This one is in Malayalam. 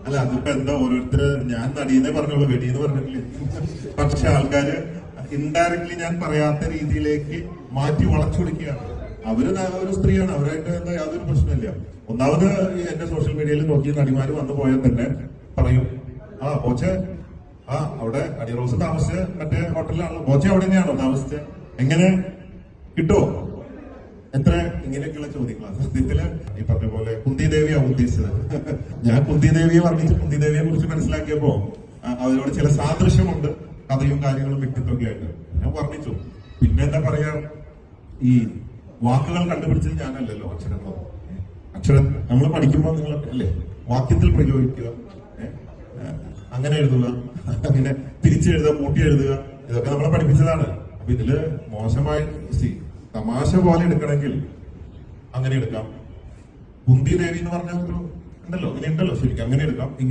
അല്ല അതിപ്പോ എന്താ ഓരോരുത്തര് ഞാൻ നടീന്നേ പറഞ്ഞോളൂ വെടിയെന്ന് പറഞ്ഞിട്ടില്ലേ. പക്ഷെ ആൾക്കാര് ഇൻഡയറക്ട്ലി ഞാൻ പറയാത്ത രീതിയിലേക്ക് മാറ്റി വളച്ചൊടിക്കുകയാണ്. അവര് ഒരു സ്ത്രീയാണ്, അവരായിട്ട് എന്താ യാതൊരു പ്രശ്നമില്ല. ഒന്നാമത് എന്റെ സോഷ്യൽ മീഡിയയിൽ നോക്കി നടിമാര് വന്നു പോയാൽ തന്നെ പറയും, ബോച്ചെ അവിടെ അടി റോസ് താമസിച്ച മറ്റേ ഹോട്ടലിലാണല്ലോ, ബോച്ചെ അവിടെ തന്നെയാണോ താമസിച്ചത്, എങ്ങനെ കിട്ടുമോ, എത്ര, ഇങ്ങനെയൊക്കെയുള്ള ചോദ്യങ്ങളാണ്. സത്യത്തില് ഈ പറഞ്ഞ പോലെ കുന്തിദേവിയാണ് ഉദ്ദേശിച്ചത്. ഞാൻ കുന്തിദേവിയെ വർണ്ണിച്ച് കുന്തിദേവിയെ കുറിച്ച് മനസ്സിലാക്കിയപ്പോ അതിനോട് ചില സാദൃശ്യമുണ്ട്, കഥയും കാര്യങ്ങളും വ്യക്തിത്വമൊക്കെ ആയിട്ട് ഞാൻ വർണ്ണിച്ചു. പിന്നെ എന്താ പറയാ, ഈ വാക്കുകൾ കണ്ടുപിടിച്ചത് ഞാനല്ലല്ലോ, അക്ഷരങ്ങളോ. അക്ഷരം നമ്മൾ പഠിക്കുമ്പോൾ നിങ്ങൾ അല്ലേ വാക്യത്തിൽ പ്രയോഗിക്കുക, അങ്ങനെ എഴുതുക, അങ്ങനെ തിരിച്ചെഴുതുക, കൂട്ടി എഴുതുക, ഇതൊക്കെ നമ്മളെ പഠിപ്പിച്ചതാണ്. അപ്പൊ ഇതില് മോശമായി തമാശ പോലെ എടുക്കണമെങ്കിൽ അങ്ങനെ എടുക്കാം. കുന്തി ദേവി എന്ന് പറഞ്ഞ ഒരു ഉണ്ടല്ലോ, അങ്ങനെ ഉണ്ടല്ലോ, ശരിക്കും അങ്ങനെ എടുക്കാം.